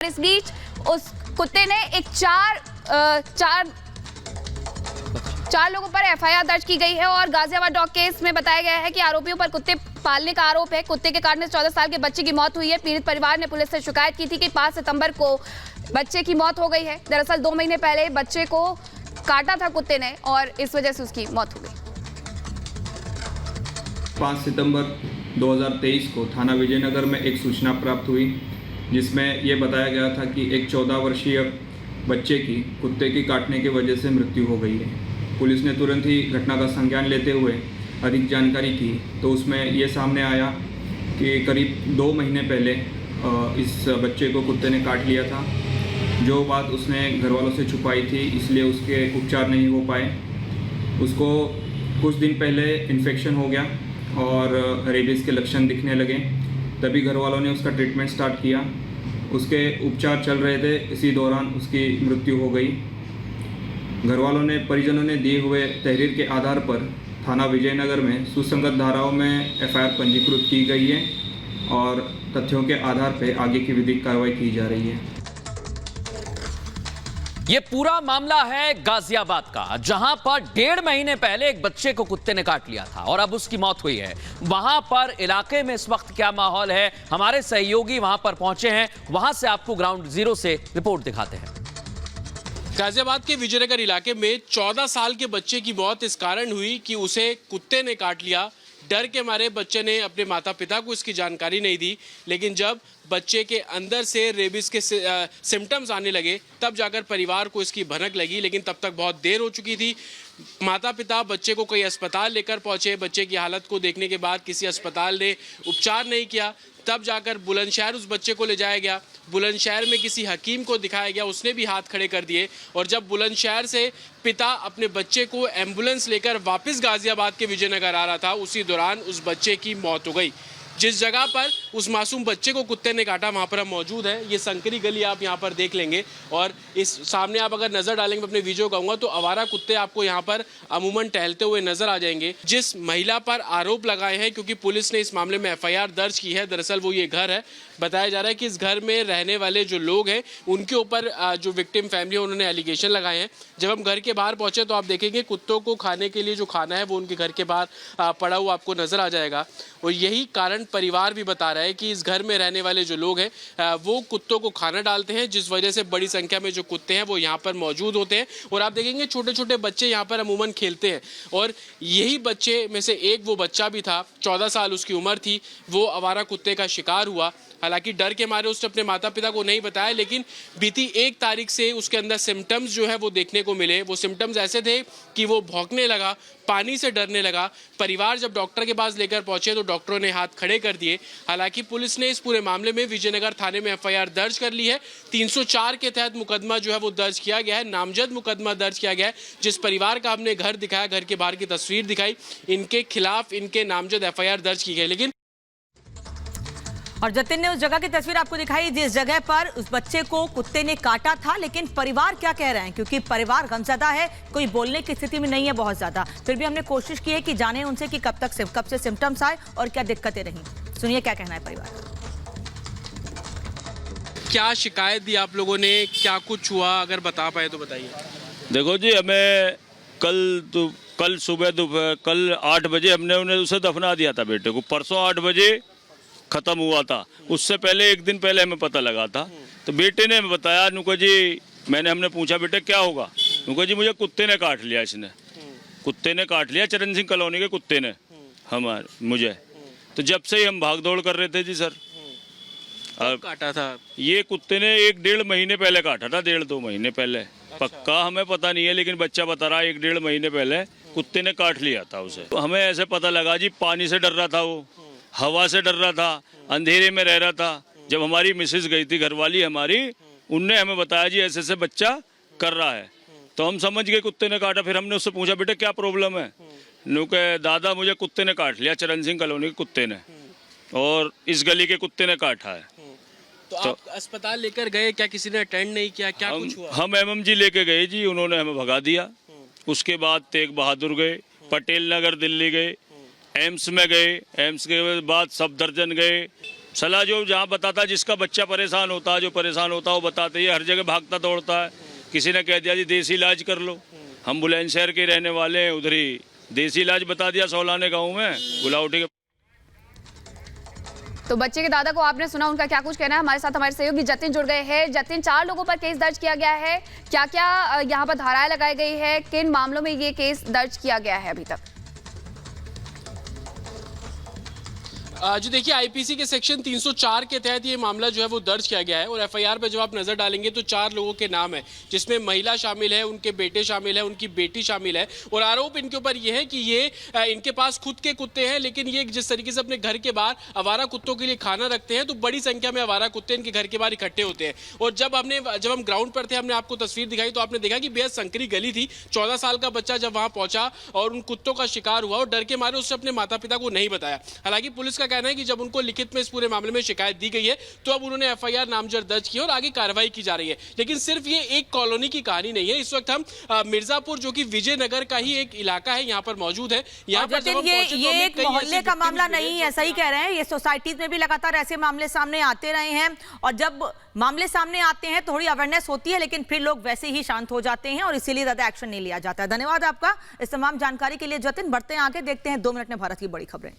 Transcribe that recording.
इस बीच उस कुत्ते ने एक चार लोगों पर एफआईआर दर्ज की गई है और गाजियाबाद डॉग केस में बताया गया है कि आरोपियों पर कुत्ते पालने का आरोप है। कुत्ते के काटने से 14 साल के बच्चे की मौत हुई है। पीड़ित परिवार ने पुलिस से शिकायत की थी कि 5 सितंबर को बच्चे की मौत हो गई है। दरअसल 2 महीने पहले बच्चे को काटा था कुत्ते ने और इस वजह से उसकी मौत हो गई। 5 सितंबर 2023 को थाना विजयनगर में एक सूचना प्राप्त हुई जिसमें यह बताया गया था कि एक 14 वर्षीय बच्चे की कुत्ते की काटने की वजह से मृत्यु हो गई है। पुलिस ने तुरंत ही घटना का संज्ञान लेते हुए अधिक जानकारी की तो उसमें ये सामने आया कि करीब 2 महीने पहले इस बच्चे को कुत्ते ने काट लिया था। जो बात उसने घर वालों से छुपाई थी इसलिए उसके उपचार नहीं हो पाए। उसको कुछ दिन पहले इन्फेक्शन हो गया और रेबीज़ के लक्षण दिखने लगे, तभी घर वालों ने उसका ट्रीटमेंट स्टार्ट किया। उसके उपचार चल रहे थे, इसी दौरान उसकी मृत्यु हो गई। घर वालों ने परिजनों ने दिए हुए तहरीर के आधार पर थाना विजयनगर में सुसंगत धाराओं में एफआईआर पंजीकृत की गई है और तथ्यों के आधार पर आगे की विधिक कार्रवाई की जा रही है। ये पूरा मामला है गाजियाबाद का, जहां पर 1.5 महीने पहले एक बच्चे को कुत्ते ने काट लिया था और अब उसकी मौत हुई है। वहां पर इलाके में इस वक्त क्या माहौल है, हमारे सहयोगी वहां पर पहुंचे हैं, वहां से आपको ग्राउंड जीरो से रिपोर्ट दिखाते हैं। गाजियाबाद के विजयनगर इलाके में 14 साल के बच्चे की मौत इस कारण हुई कि उसे कुत्ते ने काट लिया। डर के मारे बच्चे ने अपने माता पिता को इसकी जानकारी नहीं दी, लेकिन जब बच्चे के अंदर से रेबीज के सिम्टम्स आने लगे तब जाकर परिवार को इसकी भनक लगी, लेकिन तब तक बहुत देर हो चुकी थी। माता पिता बच्चे को कई अस्पताल लेकर पहुंचे। बच्चे की हालत को देखने के बाद किसी अस्पताल ने उपचार नहीं किया, तब जाकर बुलंदशहर उस बच्चे को ले जाया गया। बुलंदशहर में किसी हकीम को दिखाया गया, उसने भी हाथ खड़े कर दिए और जब बुलंदशहर से पिता अपने बच्चे को एम्बुलेंस लेकर वापस गाजियाबाद के विजयनगर आ रहा था, उसी दौरान उस बच्चे की मौत हो गई। जिस जगह पर उस मासूम बच्चे को कुत्ते ने काटा वहाँ पर हम मौजूद हैं। ये संकरी गली आप यहाँ पर देख लेंगे और इस सामने आप अगर नज़र डालेंगे, अपने वीडियो कहूँगा तो आवारा कुत्ते आपको यहाँ पर अमूमन टहलते हुए नजर आ जाएंगे। जिस महिला पर आरोप लगाए हैं, क्योंकि पुलिस ने इस मामले में एफआईआर दर्ज की है, दरअसल वो ये घर है। बताया जा रहा है कि इस घर में रहने वाले जो लोग हैं उनके ऊपर जो विक्टिम फैमिली है उन्होंने एलिगेशन लगाए हैं। जब हम घर के बाहर पहुंचे तो आप देखेंगे कुत्तों को खाने के लिए जो खाना है वो उनके घर के बाहर पड़ा हुआ आपको नजर आ जाएगा। और यही कारण परिवार भी बता रहा है कि इस घर में रहने वाले जो लोग हैं वो कुत्तों को खाना डालते हैं, जिस वजह से बड़ी संख्या में जो कुत्ते हैं वो यहाँ पर मौजूद होते हैं। और आप देखेंगे छोटे छोटे बच्चे यहाँ पर अमूमन खेलते हैं और यही बच्चे में से एक वो बच्चा भी था, 14 साल उसकी उम्र थी, वो आवारा कुत्ते का शिकार हुआ। हालांकि डर के मारे उसने अपने माता पिता को नहीं बताया, लेकिन बीती 1 तारीख से उसके अंदर सिम्टम्स जो है वो देखने को मिले। वो सिम्टम्स ऐसे थे कि वो भौंकने लगा, पानी से डरने लगा। परिवार जब डॉक्टर के पास लेकर पहुंचे तो डॉक्टरों ने हाथ खड़े कर दिए। हालांकि पुलिस ने इस पूरे मामले में विजयनगर थाने में एफआईआर दर्ज कर ली है। 304 के तहत मुकदमा जो है वो दर्ज किया गया है, नामजद मुकदमा दर्ज किया गया है। जिस परिवार का हमने घर दिखाया, घर के बाहर की तस्वीर दिखाई, इनके खिलाफ इनके नामजद एफआईआर दर्ज की गई। लेकिन और जतिन ने उस जगह की तस्वीर आपको दिखाई जिस जगह पर उस बच्चे को कुत्ते ने काटा था, लेकिन परिवार क्या कह रहे हैं, क्योंकि परिवार गमज़दा है, कोई बोलने की स्थिति में नहीं है बहुत ज्यादा। फिर भी हमने कोशिश की है कि जाने उनसे कि कब से सिम्टम्स आए और क्या दिक्कतें रहीं। सुनिए क्या कहना है परिवार। क्या शिकायत दी आप लोगों ने, क्या कुछ हुआ, अगर बता पाए तो बताइए। देखो जी, हमें कल सुबह दोपहर कल 8 बजे हमने उसे दफना दिया था बेटे को। परसों 8 बजे ख़त्म हुआ था। उससे पहले 1 दिन पहले हमें पता लगा था। तो बेटे ने हमें बताया, नुको जी हमने पूछा बेटे क्या होगा, नुको जी मुझे कुत्ते ने काट लिया, इसने कुत्ते ने काट लिया, चरण सिंह कॉलोनी के कुत्ते ने मुझे। तो जब से ही हम भाग दौड़ कर रहे थे जी सर। अब काटा था ये कुत्ते ने 1-1.5 महीने पहले काटा था, 1.5-2 महीने पहले। अच्छा। पक्का हमें पता नहीं है, लेकिन बच्चा बता रहा है 1-1.5 महीने पहले कुत्ते ने काट लिया था उसे। तो हमें ऐसे पता लगा जी, पानी से डर रहा था वो, हवा से डर रहा था, अंधेरे में रह रहा था। जब हमारी मिसेज गई थी घरवाली हमारी, उनने हमें बताया जी ऐसे ऐसे बच्चा कर रहा है। तो हम समझ गए कुत्ते ने काटा। फिर हमने उससे पूछा बेटे क्या प्रॉब्लम है, नुके दादा मुझे कुत्ते ने काट लिया, चरण सिंह कॉलोनी के कुत्ते ने, और इस गली के कुत्ते ने काटा है। तो आप अस्पताल लेकर गए, क्या किसी ने अटेंड नहीं किया, क्या कुछ हुआ? हम एमएमजी लेके गए जी, उन्होंने हमें भगा दिया। उसके बाद तेग बहादुर गए, पटेल नगर दिल्ली गए, एम्स में गए, एम्स के बाद सफदरजंग गए, सलाह जो जहाँ बताता, जिसका बच्चा परेशान होता है, जो परेशान होता है वो बताते, ये हर जगह भागता दौड़ता है। किसी ने कह दिया जी देसी इलाज कर लो, हम बुलंदशहर के रहने वाले हैं, उधर ही देसी इलाज बता दिया सौलाने गाँव में गुलाउटी के। तो बच्चे के दादा को आपने सुना, उनका क्या कुछ कहना है। हमारे साथ हमारे सहयोगी जतिन जुड़ गए हैं। जतिन, 4 लोगों पर केस दर्ज किया गया है, क्या क्या यहाँ पर धाराएं लगाई गई है, किन मामलों में ये केस दर्ज किया गया है अभी तक? जी देखिए, आईपीसी के सेक्शन 304 के तहत ये मामला जो है वो दर्ज किया गया है और एफआईआर पे जब आप नजर डालेंगे तो 4 लोगों के नाम है, जिसमें महिला शामिल है, उनके बेटे शामिल है, उनकी बेटी शामिल है। और आरोप इनके ऊपर ये है कि ये इनके पास खुद के कुत्ते हैं, लेकिन ये जिस तरीके से अपने घर के बाहर आवारा कुत्तों के लिए खाना रखते हैं तो बड़ी संख्या में आवारा कुत्ते इनके घर के बाहर इकट्ठे होते हैं। और जब हम ग्राउंड पर थे, हमने आपको तस्वीर दिखाई तो आपने देखा कि बेहद संकरी गली थी। 14 साल का बच्चा जब वहां पहुंचा और उन कुत्तों का शिकार हुआ और डर के मारे उसने अपने माता पिता को नहीं बताया। हालांकि पुलिस का कहना है कि जब उनको लिखित में इस पूरे मामले में शिकायत दी गई है तो अब उन्होंने एफआईआर नामजद दर्ज की और आगे कार्रवाई की जा रही है। लेकिन सिर्फ ये एक कॉलोनी की कहानी नहीं है। इस वक्त हम मिर्जापुर, जो कि विजयनगर का ही एक इलाका है, यहाँ पर मौजूद है। यहाँ पर ये एक मोहल्ले का मामला नहीं है, सही कह रहे हैं। ये सोसाइटीज में भी लगातार ऐसे मामले सामने आते रहे हैं और जब मामले सामने आते हैं थोड़ी अवेयरनेस होती है, लेकिन फिर लोग वैसे ही शांत हो जाते हैं और इसीलिए ज्यादा एक्शन नहीं लिया जाता है। धन्यवाद आपका इस तमाम जानकारी के लिए जतिन। बढ़ते हैं आगे, देखते हैं 2 मिनट में भारत की बड़ी खबरें।